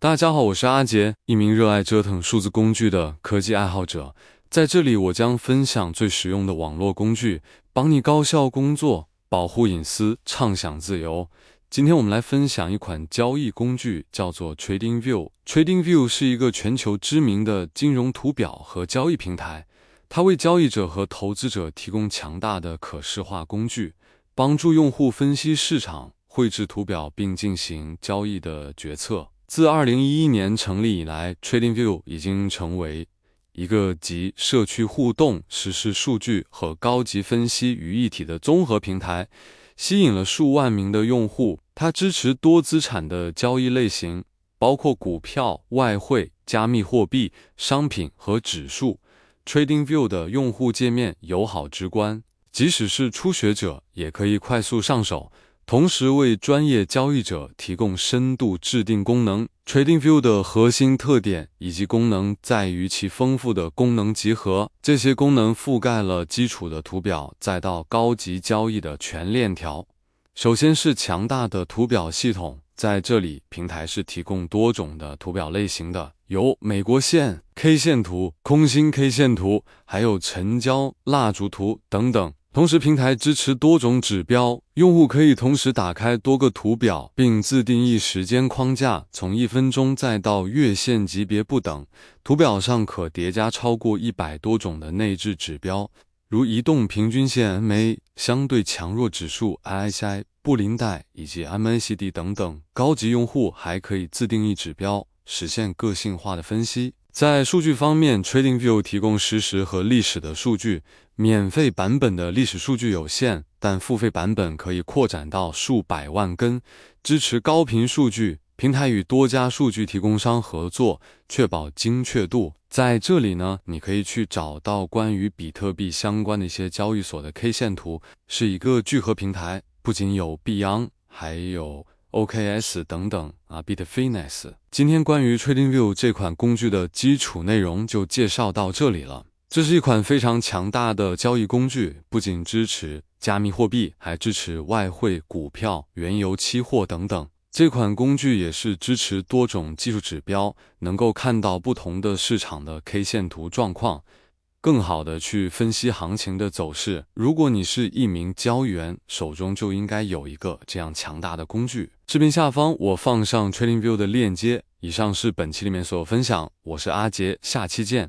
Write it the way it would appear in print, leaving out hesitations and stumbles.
大家好，我是阿杰，一名热爱折腾数字工具的科技爱好者。在这里，我将分享最实用的网络工具，帮你高效工作，保护隐私，畅享自由。今天我们来分享一款交易工具，叫做 TradingView。TradingView 是一个全球知名的金融图表和交易平台，它为交易者和投资者提供强大的可视化工具，帮助用户分析市场、绘制图表并进行交易的决策。自2011年成立以来 ，TradingView 已经成为一个集社区互动、实时数据和高级分析于一体的综合平台，吸引了数万名的用户。它支持多资产的交易类型，包括股票、外汇、加密货币、商品和指数。TradingView 的用户界面友好直观，即使是初学者也可以快速上手。同时为专业交易者提供深度制定功能。TradingView 的核心特点以及功能在于其丰富的功能集合，这些功能覆盖了基础的图表，再到高级交易的全链条。首先是强大的图表系统，在这里平台是提供多种的图表类型的，有美国线、K 线图、空心 K 线图，还有成交蜡烛图等等。同时平台支持多种指标，用户可以同时打开多个图表，并自定义时间框架，从1分钟再到月线级别不等。图表上可叠加超过100多种的内置指标，如移动平均线 MA、相对强弱指数 RSI、布林带以及 MACD 等等。高级用户还可以自定义指标，实现个性化的分析。在数据方面 ，TradingView 提供实时和历史的数据。免费版本的历史数据有限，但付费版本可以扩展到数百万根，支持高频数据。平台与多家数据提供商合作，确保精确度。在这里呢，你可以去找到关于比特币相关的一些交易所的 K 线图，是一个聚合平台，不仅有币安，还有OKS 等等Bitfinex。今天关于 TradingView 这款工具的基础内容就介绍到这里了。这是一款非常强大的交易工具，不仅支持加密货币，还支持外汇、股票、原油期货等等。这款工具也是支持多种技术指标，能够看到不同的市场的 K 线图状况，更好的去分析行情的走势。如果你是一名交易员，手中就应该有一个这样强大的工具。视频下方我放上 TradingView 的链接。以上是本期里面所有分享，我是阿杰，下期见。